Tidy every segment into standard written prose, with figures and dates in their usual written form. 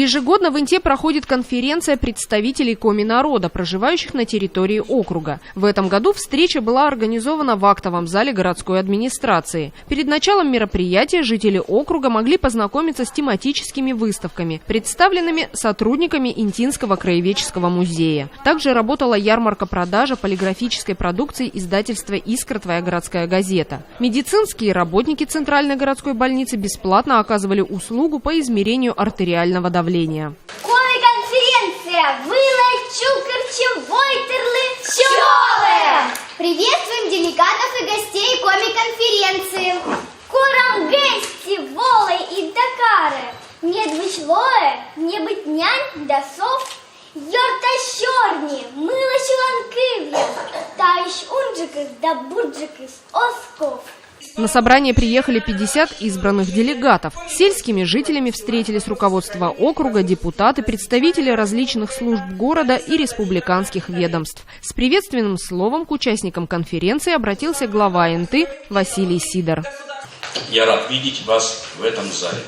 Ежегодно в Инте проходит конференция представителей Коми-народа, проживающих на территории округа. В этом году встреча была организована в актовом зале городской администрации. Перед началом мероприятия жители округа могли познакомиться с тематическими выставками, представленными сотрудниками Интинского краеведческого музея. Также работала ярмарка-продажа полиграфической продукции издательства «Искра. Твоя городская газета». Медицинские работники Центральной городской больницы бесплатно оказывали услугу по измерению артериального давления. Коми-конференция! Приветствуем делегатов и гостей Коми-конференции! Курам гости, волы и Дакары! Не двичлое, не быть нянь да сов, Йорта щорні, мило чуланкив'я, таїш унджикис да бурджикис осков. На собрание приехали 50 избранных делегатов. С сельскими жителями встретились руководство округа, депутаты, представители различных служб города и республиканских ведомств. С приветственным словом к участникам конференции обратился глава Инты Василий Сидор. Я рад видеть вас в этом зале.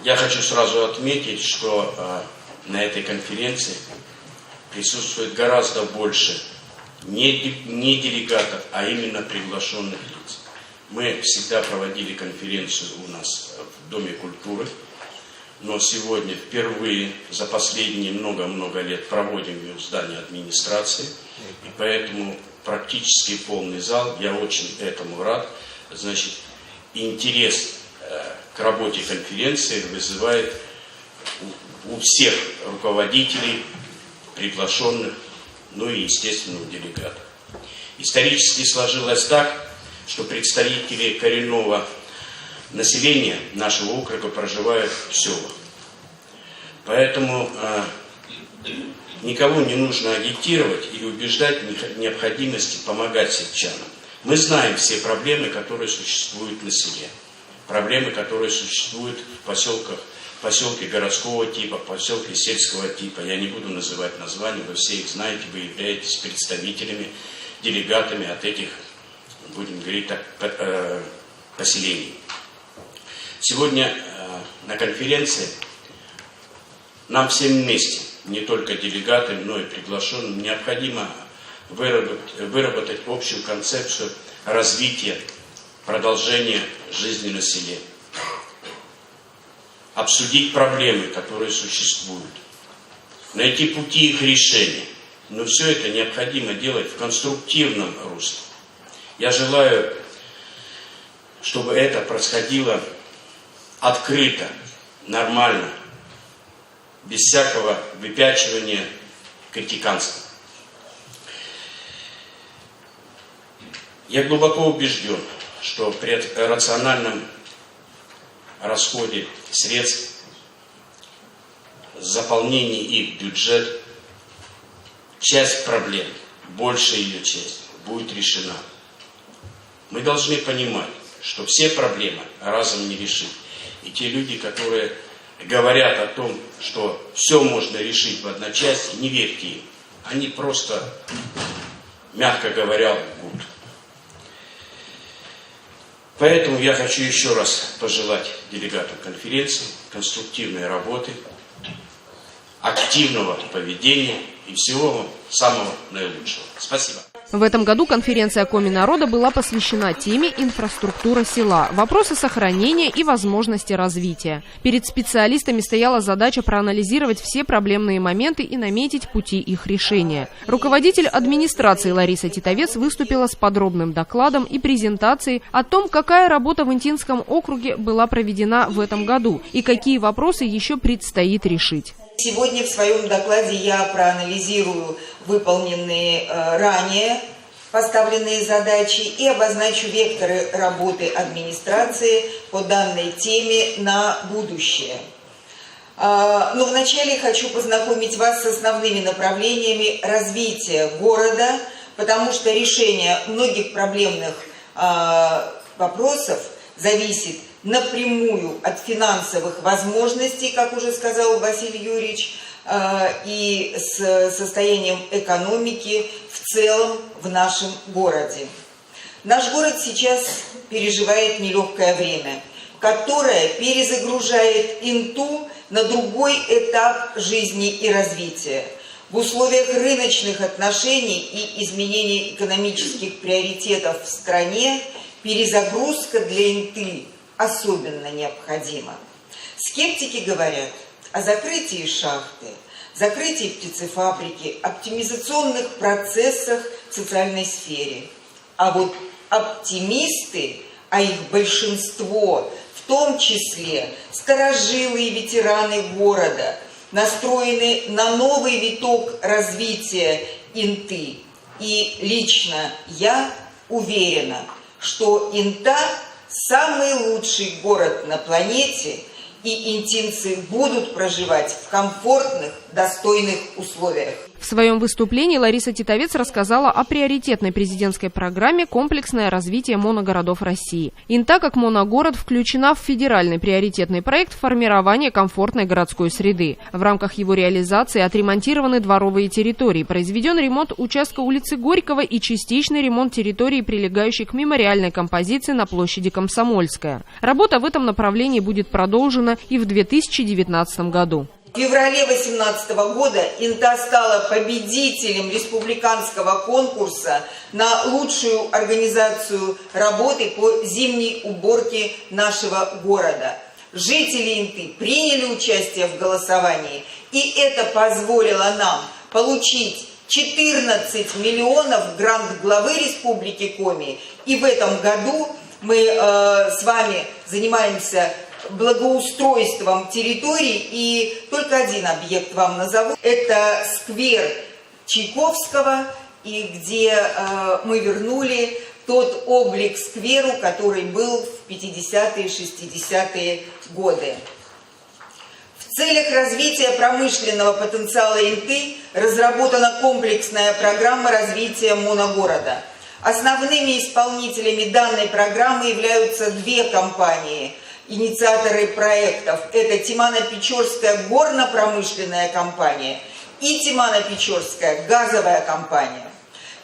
Я хочу сразу отметить, что на этой конференции присутствует гораздо больше не делегатов, а именно приглашенных лиц. Мы всегда проводили конференцию у нас в Доме культуры, но сегодня впервые за последние много-много лет проводим ее в здании администрации, и поэтому практически полный зал. Я очень этому рад. Значит, интерес к работе конференции вызывает у всех руководителей, приглашенных, ну и, естественно, у делегатов. Исторически сложилось так, что представители коренного населения нашего округа проживают в селах. Поэтому никого не нужно агитировать или убеждать в необходимости помогать сельчанам. Мы знаем все проблемы, которые существуют на селе. Проблемы, которые существуют в поселках, поселке городского типа, поселке сельского типа. Я не буду называть названия, вы все их знаете, вы являетесь представителями, делегатами от этих, будем говорить так, поселений. Сегодня на конференции нам всем вместе, не только делегатам, но и приглашенным, необходимо выработать общую концепцию развития, продолжения жизни на селе. Обсудить проблемы, которые существуют, найти пути их решения. Но все это необходимо делать в конструктивном русле. Я желаю, чтобы это происходило открыто, нормально, без всякого выпячивания, критиканства. Я глубоко убежден, что при рациональном расходе средств, заполнении их в бюджет, часть проблем, большая ее часть, будет решена. Мы должны понимать, что все проблемы разом не решить. И те люди, которые говорят о том, что все можно решить в одночасье, не верьте им. Они просто, мягко говоря, лгут. Поэтому я хочу еще раз пожелать делегатам конференции конструктивной работы, активного поведения и всего вам самого наилучшего. Спасибо. В этом году конференция Коми-народа была посвящена теме «Инфраструктура села. Вопросы сохранения и возможности развития». Перед специалистами стояла задача проанализировать все проблемные моменты и наметить пути их решения. Руководитель администрации Лариса Титовец выступила с подробным докладом и презентацией о том, какая работа в Интинском округе была проведена в этом году и какие вопросы еще предстоит решить. Сегодня в своем докладе я проанализирую выполненные ранее поставленные задачи и обозначу векторы работы администрации по данной теме на будущее. Но вначале хочу познакомить вас с основными направлениями развития города, потому что решение многих проблемных вопросов зависит напрямую от финансовых возможностей, как уже сказал Василий Юрьевич, и с состоянием экономики в целом в нашем городе. Наш город сейчас переживает нелегкое время. которая перезагружает Инту на другой этап жизни и развития. В условиях рыночных отношений и изменений экономических приоритетов в стране перезагрузка для Инты особенно необходима. Скептики говорят о закрытии шахты, закрытии птицефабрики, оптимизационных процессах в социальной сфере. А вот оптимисты, а их большинство, в том числе старожилы и ветераны города, настроены на новый виток развития Инты. И лично я уверена, что Инта – самый лучший город на планете, и интинцы будут проживать в комфортных, достойных условиях. В своем выступлении Лариса Титовец рассказала о приоритетной президентской программе «Комплексное развитие моногородов России». Инта, как моногород, включена в федеральный приоритетный проект формирования комфортной городской среды. В рамках его реализации отремонтированы дворовые территории, произведен ремонт участка улицы Горького и частичный ремонт территории, прилегающей к мемориальной композиции на площади Комсомольская. Работа в этом направлении будет продолжена и в 2019 году. В феврале 2018 года Инта стала победителем республиканского конкурса на лучшую организацию работы по зимней уборке нашего города. Жители Инты приняли участие в голосовании, и это позволило нам получить 14 миллионов грант главы Республики Коми. И в этом году мы с вами занимаемся благоустройством территорий, и только один объект вам назову. Это сквер Чайковского, и где мы вернули тот облик скверу, который был в 50-е, 60-е годы. В целях развития промышленного потенциала Инты разработана комплексная программа развития моногорода. Основными исполнителями данной программы являются две компании – инициаторы проектов. Это Тимано-Печорская горно-промышленная компания и Тимано-Печорская газовая компания.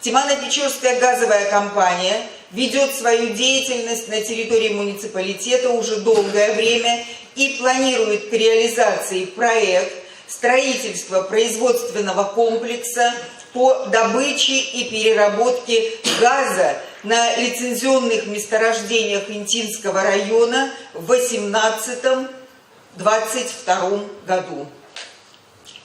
Тимано-Печорская газовая компания ведет свою деятельность на территории муниципалитета уже долгое время и планирует к реализации проект строительства производственного комплекса по добыче и переработке газа на лицензионных месторождениях Интинского района в 2018-2022 году.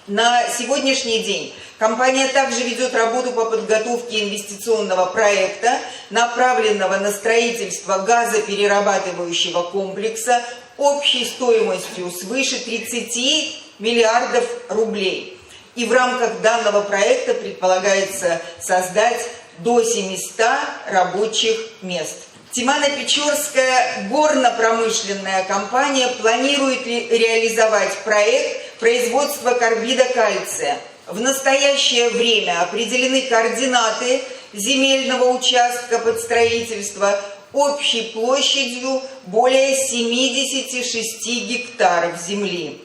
На сегодняшний день компания также ведет работу по подготовке инвестиционного проекта, направленного на строительство газоперерабатывающего комплекса общей стоимостью свыше 30 миллиардов рублей. И в рамках данного проекта предполагается создать до 700 рабочих мест. Тимано-Печорская горно-промышленная компания планирует реализовать проект производства карбида кальция. В настоящее время определены координаты земельного участка под строительство общей площадью более 76 гектаров земли.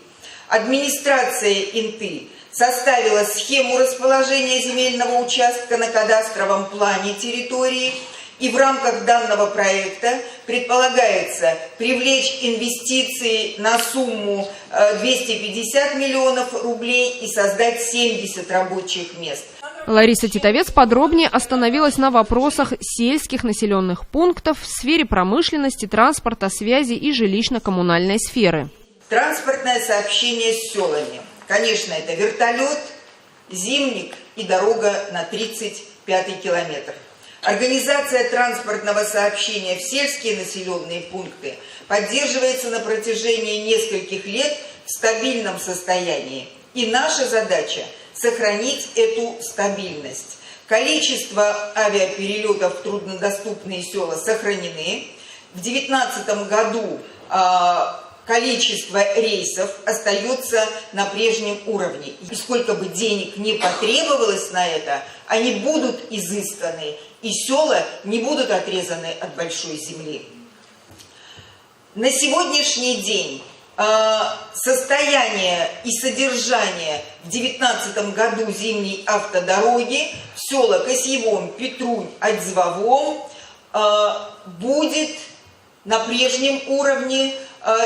Администрация Инты составила схему расположения земельного участка на кадастровом плане территории, и в рамках данного проекта предполагается привлечь инвестиции на сумму 250 миллионов рублей и создать 70 рабочих мест. Лариса Титовец подробнее остановилась на вопросах сельских населенных пунктов в сфере промышленности, транспорта, связи и жилищно-коммунальной сферы. Транспортное сообщение с селами. Конечно, это вертолет, Зимник и дорога на 35-й километр. Организация транспортного сообщения в сельские населенные пункты поддерживается на протяжении нескольких лет в стабильном состоянии. И наша задача – сохранить эту стабильность. Количество авиаперелетов в труднодоступные села сохранены. В 2019 году количество рейсов остается на прежнем уровне. И сколько бы денег не потребовалось на это, они будут изысканы, и села не будут отрезаны от большой земли. На сегодняшний день состояние и содержание в 2019 году зимней автодороги в села Косьевом, Петрунь, Одзвовом будет на прежнем уровне.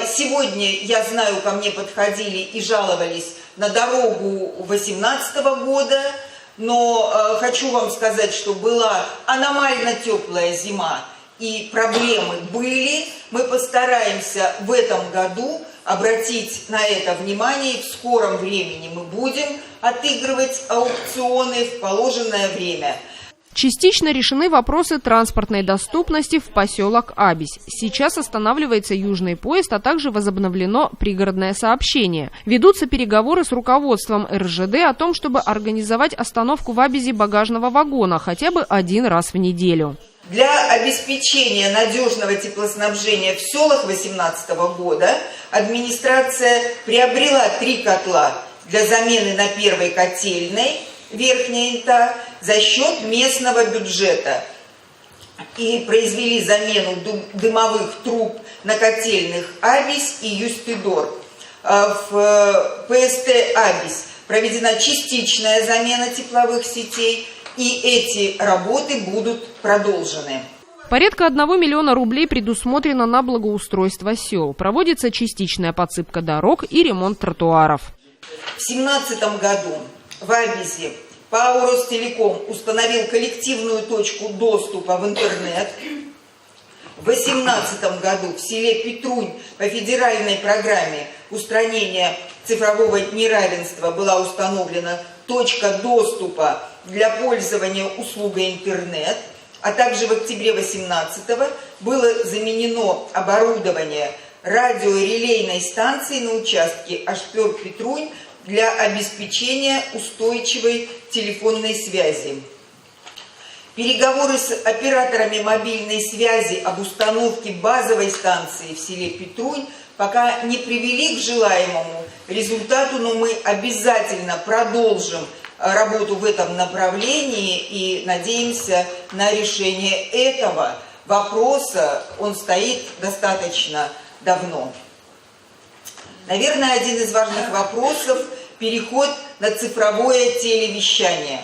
Сегодня, я знаю, ко мне подходили и жаловались на дорогу 2018 года, но хочу вам сказать, что была аномально теплая зима, и проблемы были. Мы постараемся в этом году обратить на это внимание, и в скором времени мы будем отыгрывать аукционы в положенное время. Частично решены вопросы транспортной доступности в поселок Абись. Сейчас останавливается южный поезд, а также возобновлено пригородное сообщение. Ведутся переговоры с руководством РЖД о том, чтобы организовать остановку в Абизе багажного вагона хотя бы один раз в неделю. Для обеспечения надежного теплоснабжения в селах 2018 года администрация приобрела 3 котла для замены на первой котельной Верхняя Инта за счет местного бюджета и произвели замену дымовых труб на котельных Абись и Юстидор. В ПСТ Абись проведена частичная замена тепловых сетей, и эти работы будут продолжены. Порядка 1 миллиона рублей предусмотрено на благоустройство сел. Проводится частичная подсыпка дорог и ремонт тротуаров. В 2017 году в Абизе ПАО «Ростелеком» установил коллективную точку доступа в интернет. В 2018 году в селе Петрунь по федеральной программе устранения цифрового неравенства была установлена точка доступа для пользования услугой интернет, а также в октябре 2018 было заменено оборудование радиорелейной станции на участке Ашпёр-Петрунь для обеспечения устойчивой телефонной связи. Переговоры с операторами мобильной связи об установке базовой станции в селе Петрунь пока не привели к желаемому результату, но мы обязательно продолжим работу в этом направлении и надеемся на решение этого вопроса. Он стоит достаточно давно. Наверное, один из важных вопросов – переход на цифровое телевещание.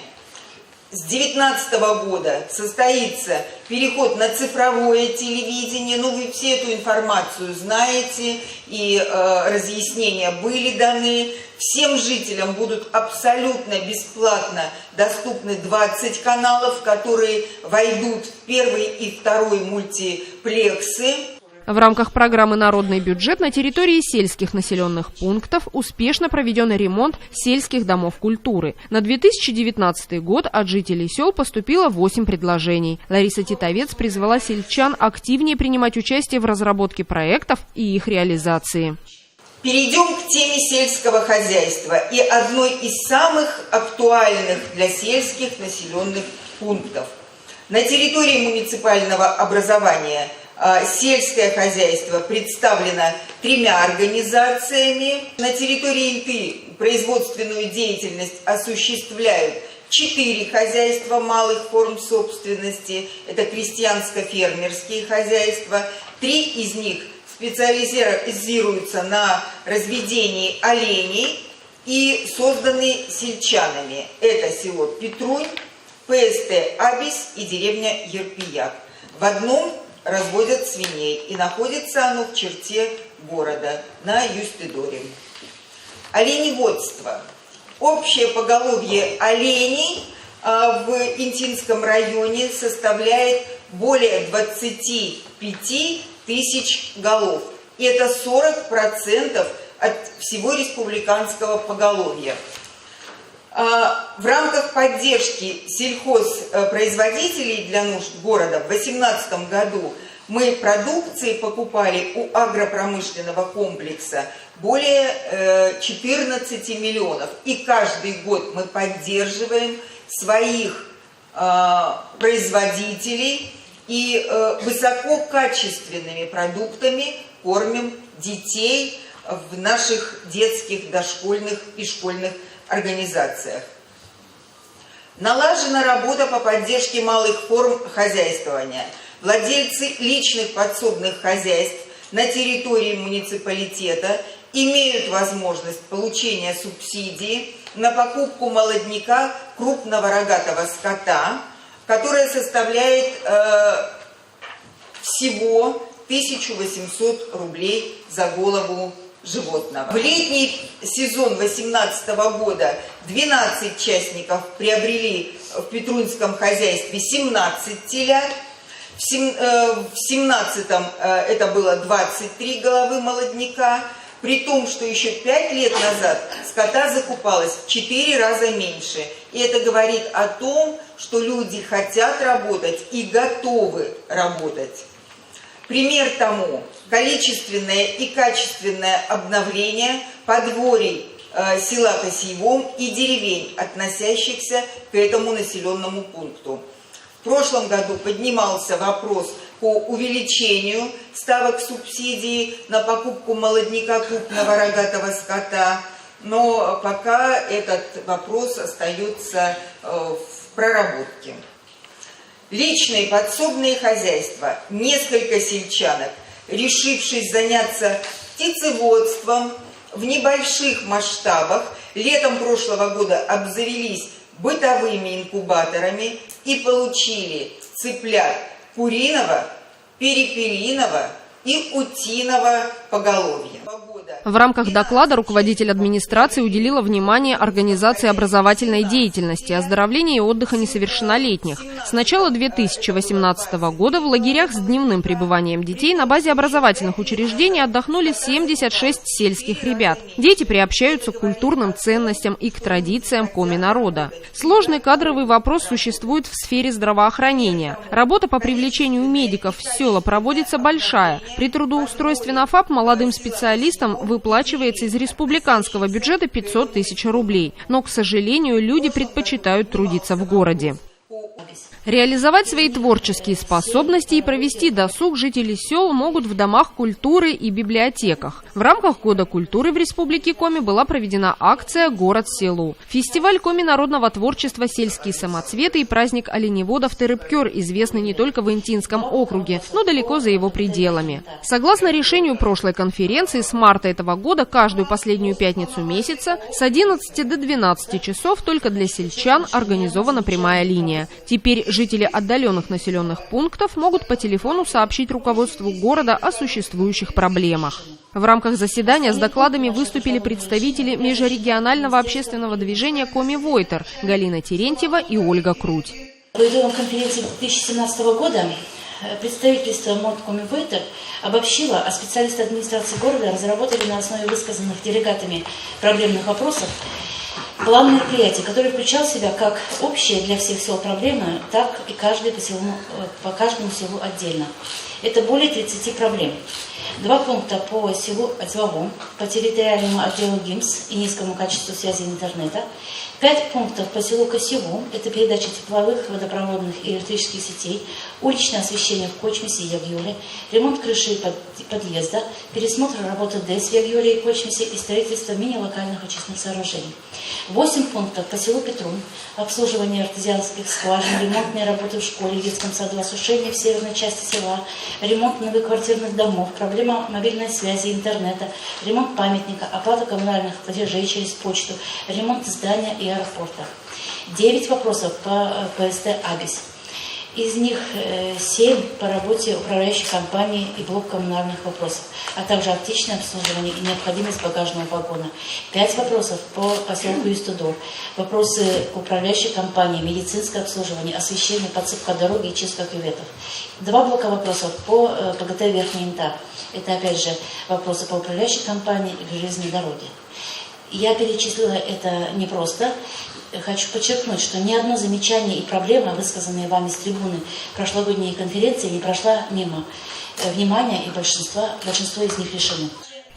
С 2019 года состоится переход на цифровое телевидение. Ну, вы все эту информацию знаете, и разъяснения были даны. Всем жителям будут абсолютно бесплатно доступны 20 каналов, которые войдут в первый и второй мультиплексы. В рамках программы «Народный бюджет» на территории сельских населенных пунктов успешно проведен ремонт сельских домов культуры. На 2019 год от жителей сел поступило 8 предложений. Лариса Титовец призвала сельчан активнее принимать участие в разработке проектов и их реализации. Перейдем к теме сельского хозяйства и одной из самых актуальных для сельских населенных пунктов. На территории муниципального образования сельское хозяйство представлено 3 организациями. На территории Инты производственную деятельность осуществляют 4 хозяйства малых форм собственности. Это крестьянско-фермерские хозяйства. 3 из них специализируются на разведении оленей и созданы сельчанами. Это село Петрунь, ПСТ Абись и деревня Ерпияк. В одном разводят свиней, и находится оно в черте города, на Юстидоре. Оленеводство. Общее поголовье оленей в Интинском районе составляет более 25 тысяч голов. И это 40% от всего республиканского поголовья. В рамках поддержки сельхозпроизводителей для нужд города в 2018 году мы продукции покупали у агропромышленного комплекса более 14 миллионов. И каждый год мы поддерживаем своих производителей и высококачественными продуктами кормим детей в наших детских, дошкольных и школьных организациях. Налажена работа по поддержке малых форм хозяйствования. Владельцы личных подсобных хозяйств на территории муниципалитета имеют возможность получения субсидии на покупку молодняка крупного рогатого скота, которая составляет всего 1800 рублей за голову животного. В летний сезон 2018 года 12 частников приобрели в Петрунском хозяйстве 17 телят. В 2017-м это было 23 головы молодняка, при том, что еще 5 лет назад скота закупалось в 4 раза меньше. И это говорит о том, что люди хотят работать и готовы работать. Пример тому – количественное и качественное обновление подворий села Косьевом и деревень, относящихся к этому населенному пункту. В прошлом году поднимался вопрос по увеличению ставок субсидии на покупку молодняка крупного рогатого скота, но пока этот вопрос остается в проработке. Личные подсобные хозяйства, несколько сельчанок, решившись заняться птицеводством в небольших масштабах, летом прошлого года обзавелись бытовыми инкубаторами и получили цыплят куриного, перепелиного и утиного поголовья. В рамках доклада руководитель администрации уделила внимание организации образовательной деятельности, оздоровления и отдыха несовершеннолетних. С начала 2018 года в лагерях с дневным пребыванием детей на базе образовательных учреждений отдохнули 76 сельских ребят. Дети приобщаются к культурным ценностям и к традициям коми-народа. Сложный кадровый вопрос существует в сфере здравоохранения. Работа по привлечению медиков в села проводится большая. При трудоустройстве на ФАП молодым специалистам выплачивается из республиканского бюджета 500 тысяч рублей. Но, к сожалению, люди предпочитают трудиться в городе. Реализовать свои творческие способности и провести досуг жители сел могут в домах культуры и библиотеках. В рамках Года культуры в Республике Коми была проведена акция «Город селу». Фестиваль коми-народного творчества «Сельские самоцветы» и праздник оленеводов Терепкер известны не только в Интинском округе, но далеко за его пределами. Согласно решению прошлой конференции, с марта этого года каждую последнюю пятницу месяца с 11 до 12 часов только для сельчан организована прямая линия. Теперь жители отдаленных населенных пунктов могут по телефону сообщить руководству города о существующих проблемах. В рамках заседания с докладами выступили представители межрегионального общественного движения «Коми-Войтер» Галина Терентьева и Ольга Круть. По итогам конференции 2017 года представительство МОД «Коми-Войтер» обобщило, а специалисты администрации города разработали на основе высказанных делегатами проблемных вопросов план мероприятий, который включал в себя как общие для всех сел проблемы, так и по каждому селу отдельно. Это более 30 проблем. 2 пункта по селу Отзловом, по территориальному отделу ГИМС и низкому качеству связи интернета. 5 пунктов по селу Косьеву, это передача тепловых, водопроводных и электрических сетей, уличное освещение в Кочмесе и Ягьоле, ремонт крыши подъезда, пересмотр работы ДЭС в Ягьоле и Кочмесе и строительство мини-локальных очистных сооружений. 8 пунктов по селу Петрун, обслуживание артезианских скважин, ремонтные работы в школе и детском саду, осушение в северной части села, ремонт многоквартирных домов, проблема мобильной связи, интернета, ремонт памятника, оплата коммунальных платежей через почту, ремонт здания и аэропорта. 9 вопросов по ПСТ «Абис». Из них 7 по работе управляющей компании и блок коммунальных вопросов, а также аптечное обслуживание и необходимость багажного вагона. 5 вопросов по поселку Юстудор. Вопросы к управляющей компании, медицинское обслуживание, освещение, подсыпка дороги и чистка кюветов. 2 блока вопросов по ПГТ Верхний Интар. Это опять же вопросы по управляющей компании и железной дороге. Я перечислила это непросто. Хочу подчеркнуть, что ни одно замечание и проблема, высказанные вами с трибуны прошлогодней конференции, не прошла мимо внимания, и большинство из них решены.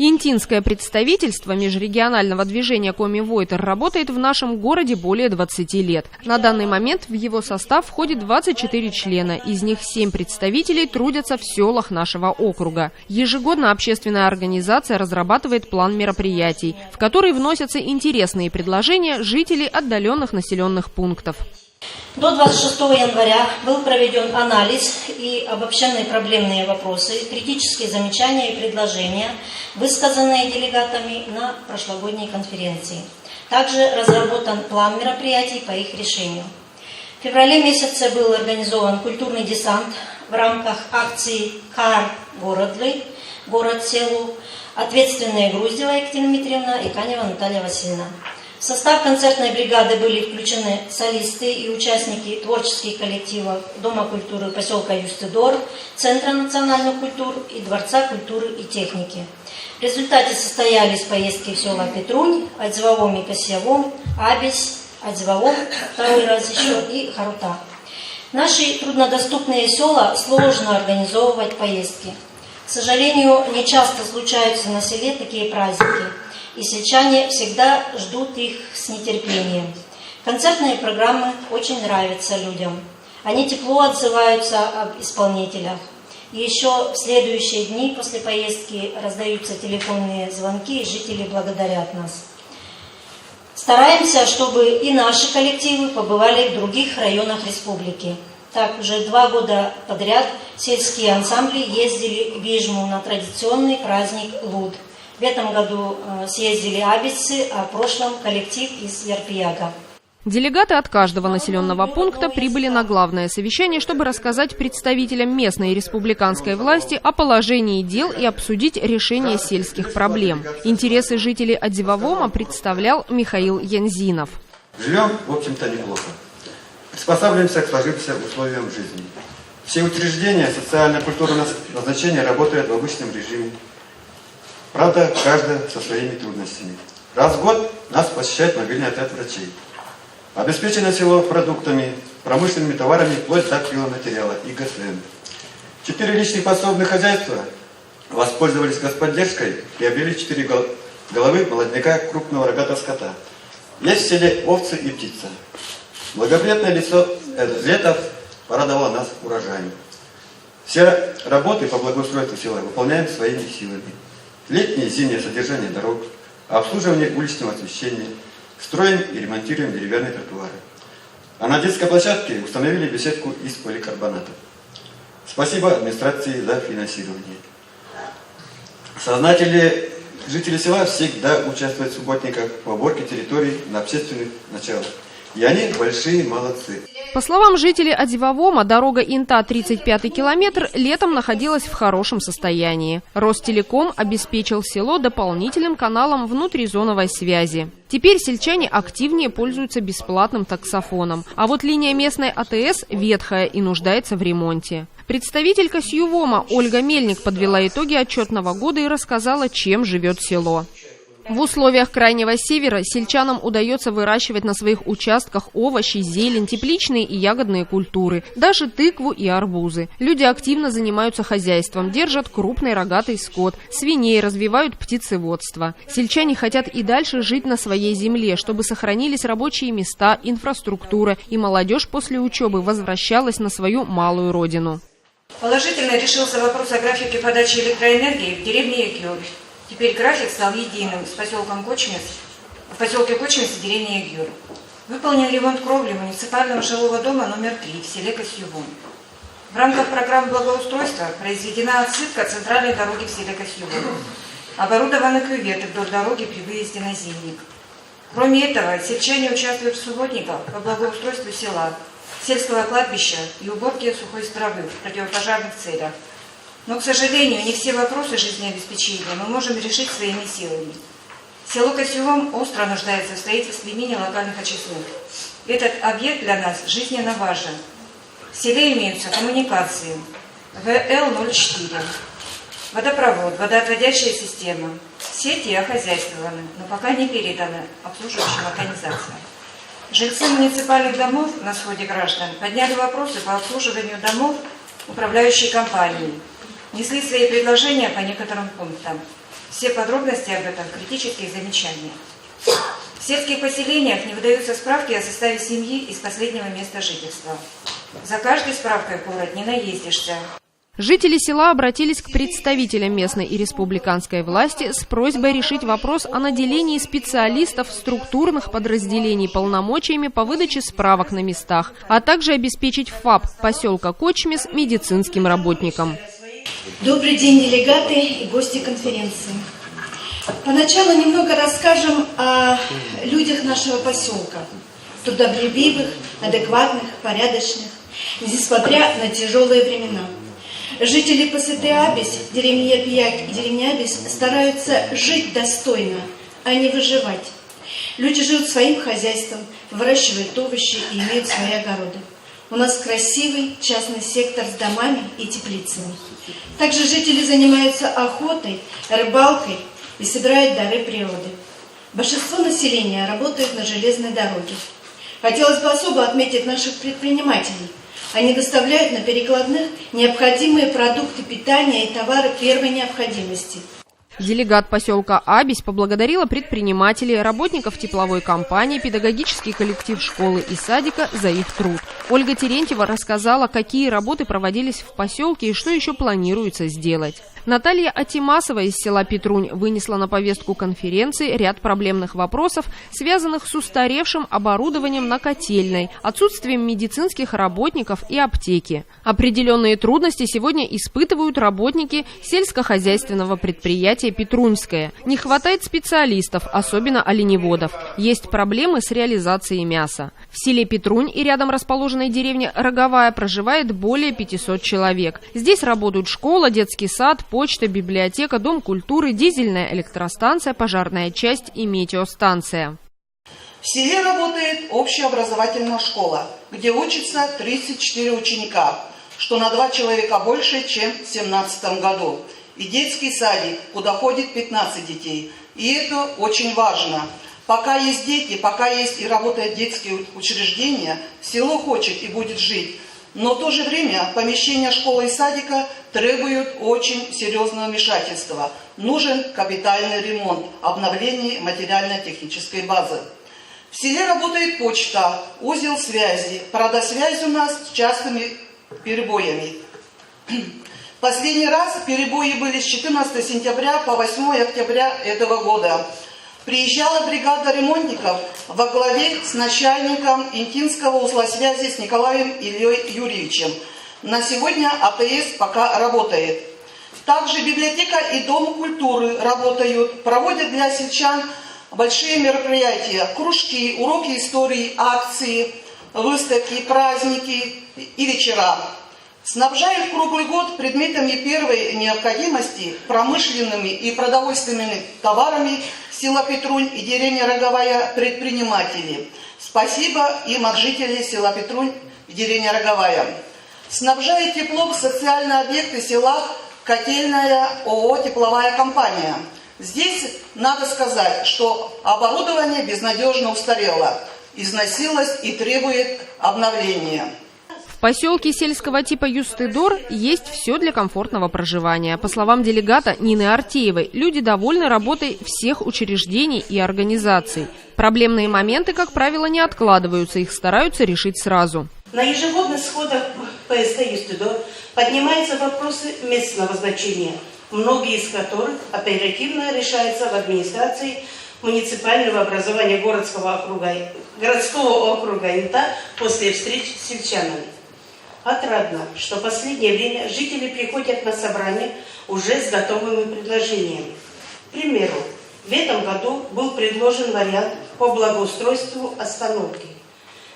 Интинское представительство межрегионального движения «Коми-Войтер» работает в нашем городе более 20 лет. На данный момент в его состав входит 24 члена, из них 7 представителей трудятся в селах нашего округа. Ежегодно общественная организация разрабатывает план мероприятий, в который вносятся интересные предложения жителей отдаленных населенных пунктов. До 26 января был проведен анализ и обобщенные проблемные вопросы, критические замечания и предложения, высказанные делегатами на прошлогодней конференции. Также разработан план мероприятий по их решению. В феврале месяце был организован культурный десант в рамках акции «Кар Городли», город-селу, ответственные Груздева Екатерина Дмитриевна и Канева Наталья Васильевна. В состав концертной бригады были включены солисты и участники творческих коллективов Дома культуры поселка Юстидор, Центра национальных культур и Дворца культуры и техники. В результате состоялись поездки в села Петрунь, Адзивавом и Косьявом, Абись, Адзивавом, второй раз еще, и Харута. Наши труднодоступные села сложно организовывать поездки. К сожалению, не часто случаются на селе такие праздники, и сельчане всегда ждут их с нетерпением. Концертные программы очень нравятся людям. Они тепло отзываются об исполнителях. И еще в следующие дни после поездки раздаются телефонные звонки, и жители благодарят нас. Стараемся, чтобы и наши коллективы побывали в других районах республики. Так, уже 2 года подряд сельские ансамбли ездили в Вижму на традиционный праздник Луд. В этом году съездили абисцы, а в прошлом коллектив из Ярпияга. Делегаты от каждого населенного пункта прибыли на главное совещание, чтобы рассказать представителям местной и республиканской власти о положении дел и обсудить решение сельских проблем. Интересы жителей Адзивавома представлял Михаил Янзинов. Живем, в общем-то, неплохо. Приспосабливаемся к сложившимся условиям жизни. Все учреждения социально-культурного назначения работают в обычном режиме. Правда, каждая со своими трудностями. Раз в год нас посещает мобильный отряд врачей. Обеспечено село продуктами, промышленными товарами, вплоть до пиломатериала и ГСМ. 4 личных подсобных хозяйства воспользовались господдержкой и приобрели 4 головы молодняка крупного рогатого скота. Есть в селе овцы и птица. Благоприятное лето порадовало нас урожаем. Все работы по благоустройству села выполняем своими силами. Летнее и зимнее содержание дорог, обслуживание уличного освещения, строим и ремонтируем деревянные тротуары. А на детской площадке установили беседку из поликарбоната. Спасибо администрации за финансирование. Сознательные жители села всегда участвуют в субботниках по уборке территорий на общественных началах. И они большие молодцы. По словам жителей Адзивавома, дорога Инта 35-й километр летом находилась в хорошем состоянии. Ростелеком обеспечил село дополнительным каналом внутризоновой связи. Теперь сельчане активнее пользуются бесплатным таксофоном. А вот линия местной АТС ветхая и нуждается в ремонте. Представитель Косьювома Ольга Мельник подвела итоги отчетного года и рассказала, чем живет село. В условиях Крайнего Севера сельчанам удается выращивать на своих участках овощи, зелень, тепличные и ягодные культуры, даже тыкву и арбузы. Люди активно занимаются хозяйством, держат крупный рогатый скот, свиней, развивают птицеводство. Сельчане хотят и дальше жить на своей земле, чтобы сохранились рабочие места, инфраструктура, и молодежь после учебы возвращалась на свою малую родину. Положительно решился вопрос о графике подачи электроэнергии в деревне Егюр. Теперь график стал единым с поселком Кочмес, в поселке Кочмес и деревне Егюр. Выполнен ремонт кровли муниципального жилого дома номер 3 в селе Косьювом. В рамках программы благоустройства произведена отсыпка центральной дороги в селе Косьювом. Оборудованы кюветы вдоль дороги при выезде на Зимник. Кроме этого, сельчане участвуют в субботниках по благоустройству села, сельского кладбища и уборке сухой травы в противопожарных целях. Но, к сожалению, не все вопросы жизнеобеспечения мы можем решить своими силами. Село Косьювом остро нуждается в строительстве мини-локальных очистных. Этот объект для нас жизненно важен. В селе имеются коммуникации ВЛ-04, водопровод, водоотводящая система. Сети охозяйствованы, но пока не переданы обслуживающим организациям. Жильцы муниципальных домов на сходе граждан подняли вопросы по обслуживанию домов управляющей компании. Несли свои предложения по некоторым пунктам. Все подробности об этом – критические замечания. В сельских поселениях не выдаются справки о составе семьи из последнего места жительства. За каждой справкой в город не наездишься. Жители села обратились к представителям местной и республиканской власти с просьбой решить вопрос о наделении специалистов структурных подразделений полномочиями по выдаче справок на местах, а также обеспечить ФАП поселка Кочмес медицинским работникам. Добрый день, делегаты и гости конференции. Поначалу немного расскажем о людях нашего поселка. Трудолюбивых, адекватных, порядочных, несмотря на тяжелые времена. Жители Пасыты-Абись, деревни Япияк и деревни Абись стараются жить достойно, а не выживать. Люди живут своим хозяйством, выращивают овощи и имеют свои огороды. У нас красивый частный сектор с домами и теплицами. Также жители занимаются охотой, рыбалкой и собирают дары природы. Большинство населения работает на железной дороге. Хотелось бы особо отметить наших предпринимателей. Они доставляют на перекладных необходимые продукты питания и товары первой необходимости. Делегат поселка Абись поблагодарила предпринимателей, работников тепловой компании, педагогический коллектив школы и садика за их труд. Ольга Терентьева рассказала, какие работы проводились в поселке и что еще планируется сделать. Наталья Атимасова из села Петрунь вынесла на повестку конференции ряд проблемных вопросов, связанных с устаревшим оборудованием на котельной, отсутствием медицинских работников и аптеки. Определенные трудности сегодня испытывают работники сельскохозяйственного предприятия «Петруньское». Не хватает специалистов, особенно оленеводов. Есть проблемы с реализацией мяса. В селе Петрунь и рядом расположенной деревне Роговая проживает более 500 человек. Здесь работают школа, детский сад, почта, библиотека, дом культуры, дизельная электростанция, пожарная часть и метеостанция. В селе работает общеобразовательная школа, где учатся 34 ученика, что на 2 человека больше, чем в 2017 году. И детский садик, куда ходит 15 детей. И это очень важно. Пока есть дети, пока есть и работают детские учреждения, село хочет и будет жить. Но в то же время помещения школы и садика требуют очень серьезного вмешательства. Нужен капитальный ремонт, обновление материально-технической базы. В селе работает почта, узел связи. Правда, связь у нас с частыми перебоями. Последний раз перебои были с 14 сентября по 8 октября этого года. Приезжала бригада ремонтников во главе с начальником Интинского узла связи с Николаем Ильей Юрьевичем. На сегодня АТС пока работает. Также библиотека и дом культуры работают, проводят для сельчан большие мероприятия, кружки, уроки истории, акции, выставки, праздники и вечера. Снабжают круглый год предметами первой необходимости, промышленными и продовольственными товарами села Петрунь и деревня Роговая предприниматели. Спасибо им от жителей села Петрунь и деревня Роговая. Снабжает теплом социальные объекты села котельная ООО «Тепловая компания». Здесь надо сказать, что оборудование безнадежно устарело, износилось и требует обновления. В поселке сельского типа Юстыдор есть все для комфортного проживания. По словам делегата Нины Артеевой, люди довольны работой всех учреждений и организаций. Проблемные моменты, как правило, не откладываются, их стараются решить сразу. На ежегодных сходах ПСК Юстыдор поднимаются вопросы местного значения, многие из которых оперативно решаются в администрации муниципального образования городского округа Инта после встреч с сельчанами. Отрадно, что в последнее время жители приходят на собрание уже с готовыми предложениями. К примеру, в этом году был предложен вариант по благоустройству остановки.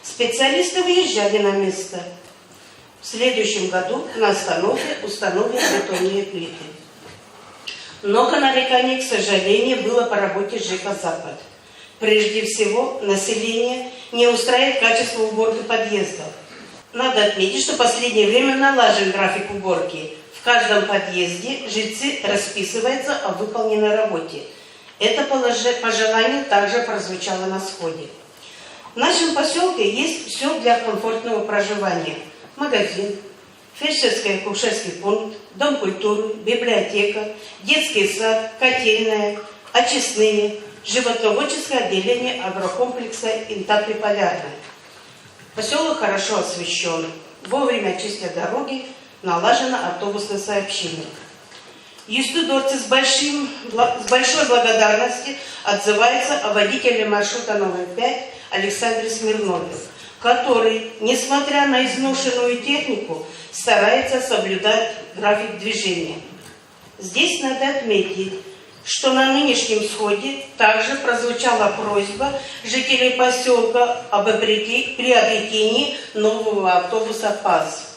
Специалисты выезжали на место. В следующем году на остановке установят бетонные плиты. Много нареканий, к сожалению, было по работе ЖЭКа «Запад». Прежде всего, население не устраивает качество уборки подъездов. Надо отметить, что в последнее время налажен график уборки. В каждом подъезде жильцы расписываются о выполненной работе. Это пожелание также прозвучало на сходе. В нашем поселке есть все для комфортного проживания. Магазин, фельдшерско-акушерский пункт, дом культуры, библиотека, детский сад, котельная, очистные, животноводческое отделение агрокомплекса «Инта-Приполярная». Поселок хорошо освещен, вовремя чистят дороги, налажено автобусное сообщение. Юстыдорцы с большой благодарностью отзываются о водителе маршрута номер 5 Александре Смирнове, который, несмотря на изношенную технику, старается соблюдать график движения. Здесь надо отметить, что на нынешнем сходе также прозвучала просьба жителей поселка об приобретении нового автобуса ПАЗ.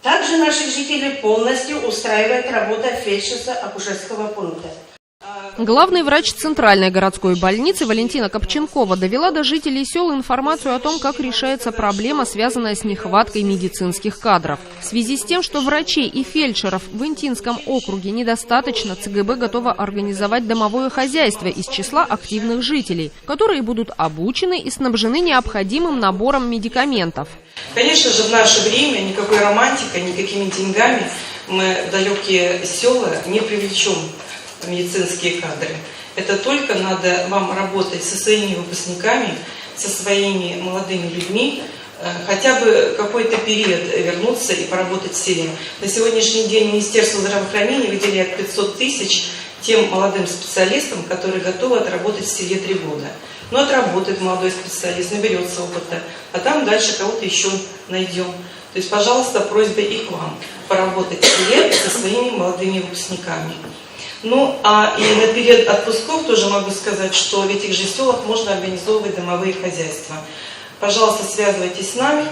Также наших жителей полностью устраивает работа фельдшерско-акушерского пункта. Главный врач Центральной городской больницы Валентина Копченкова довела до жителей сел информацию о том, как решается проблема, связанная с нехваткой медицинских кадров. В связи с тем, что врачей и фельдшеров в Интинском округе недостаточно, ЦГБ готова организовать домовое хозяйство из числа активных жителей, которые будут обучены и снабжены необходимым набором медикаментов. Конечно же, в наше время никакой романтикой, никакими деньгами мы в далекие села не привлечем медицинские кадры. Это только надо вам работать со своими выпускниками, со своими молодыми людьми, хотя бы какой-то период вернуться и поработать в селе. На сегодняшний день Министерство здравоохранения выделяет 500 тысяч тем молодым специалистам, которые готовы отработать в селе 3 года. Но отработает молодой специалист, наберется опыта, а там дальше кого-то еще найдем. То есть, пожалуйста, просьба и к вам поработать в селе со своими молодыми выпускниками. Ну, а и на период отпусков тоже могу сказать, что в этих же селах можно организовывать домовые хозяйства. Пожалуйста, связывайтесь с нами.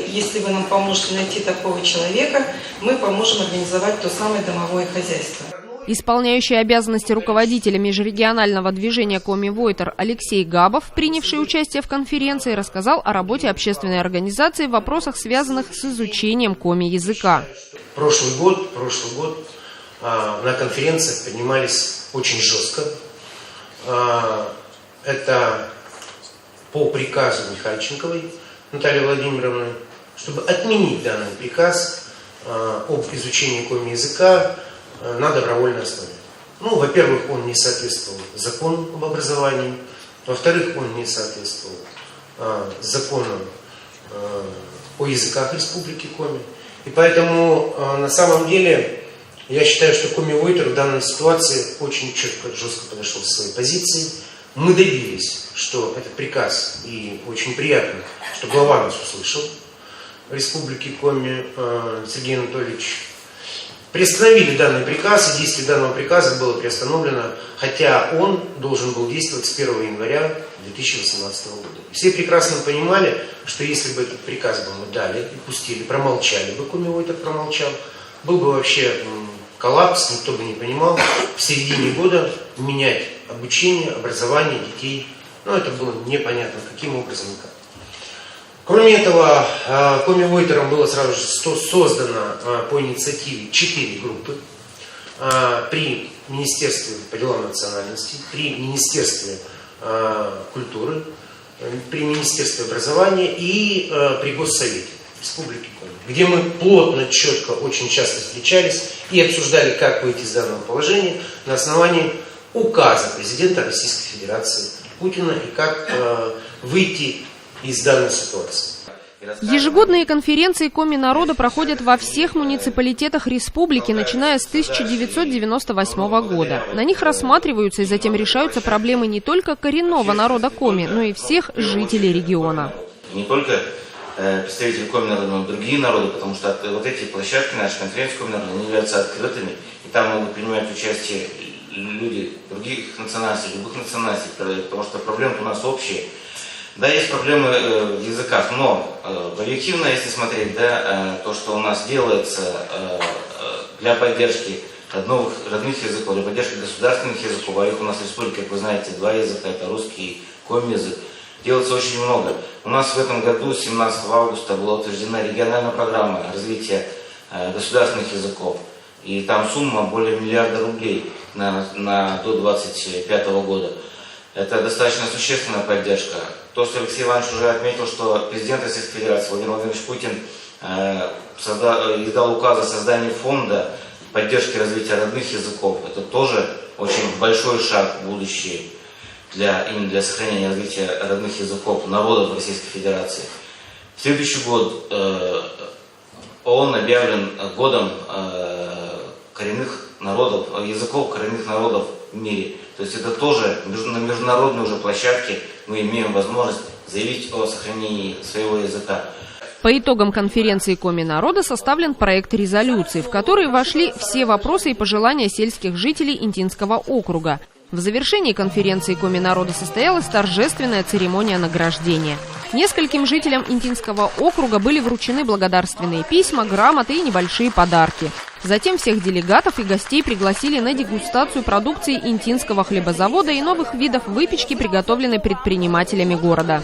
Если вы нам поможете найти такого человека, мы поможем организовать то самое домовое хозяйство. Исполняющий обязанности руководителя межрегионального движения Коми Войтер Алексей Габов, принявший участие в конференции, рассказал о работе общественной организации в вопросах, связанных с изучением коми-языка. Прошлый год на конференциях поднимались очень жестко. Это по приказу Михальченковой Натальи Владимировны, чтобы отменить данный приказ об изучении коми-языка на добровольной основе. Ну, во-первых, он не соответствовал закону об образовании, во-вторых, он не соответствовал законам о языках Республики Коми. И поэтому на самом деле я считаю, что Коми Войтер в данной ситуации очень четко, жестко подошел к своей позиции. Мы добились, что этот приказ, и очень приятно, что глава нас услышал Республики Коми Сергей Анатольевич. Приостановили данный приказ, и действие данного приказа было приостановлено, хотя он должен был действовать с 1 января 2018 года. Все прекрасно понимали, что если бы этот приказ бы мы дали и пустили, промолчали бы, Коми Войтер промолчал, был бы вообще коллапс, никто бы не понимал, в середине года менять обучение, образование детей. Но это было непонятно, каким образом и как. Кроме этого, Коми Войтером было сразу же создано по инициативе 4 группы при Министерстве по делам национальностей, при Министерстве культуры, при Министерстве образования и при Госсовете Республики Коми, где мы плотно, четко, очень часто встречались и обсуждали, как выйти из данного положения на основании указа президента Российской Федерации Путина и как выйти из данной ситуации. Ежегодные конференции Коми-народа проходят во всех муниципалитетах республики, начиная с 1998 года. На них рассматриваются и затем решаются проблемы не только коренного народа Коми, но и всех жителей региона. Не только представители Коми-народа, но и другие народы, потому что вот эти площадки, наши конференции Коми-народа, они являются открытыми, и там могут принимать участие люди других национальностей, любых национальностей, потому что проблемы у нас общие. Да, есть проблемы в языках, но объективно, если смотреть, да, то, что у нас делается для поддержки родных языков, для поддержки государственных языков, а их у нас в республике, как вы знаете, 2 языка, это русский и коми-язык, делается очень много. У нас в этом году, 17 августа, была утверждена региональная программа развития государственных языков, и там сумма более 1 миллиарда рублей до 2025 года. Это достаточно существенная поддержка. То, что Алексей Иванович уже отметил, что президент Российской Федерации Владимир Владимирович Путин издал указ о создании фонда поддержки развития родных языков. Это тоже очень большой шаг в будущее именно для сохранения и развития родных языков народов Российской Федерации. В следующий год ООН объявлен годом коренных народов, языков коренных народов в мире. То есть это тоже на международной уже площадке мы имеем возможность заявить о сохранении своего языка. По итогам конференции Коми-народа составлен проект резолюции, в который вошли все вопросы и пожелания сельских жителей Интинского округа. В завершении конференции Коми-народа состоялась торжественная церемония награждения. Нескольким жителям Интинского округа были вручены благодарственные письма, грамоты и небольшие подарки. Затем всех делегатов и гостей пригласили на дегустацию продукции Интинского хлебозавода и новых видов выпечки, приготовленной предпринимателями города.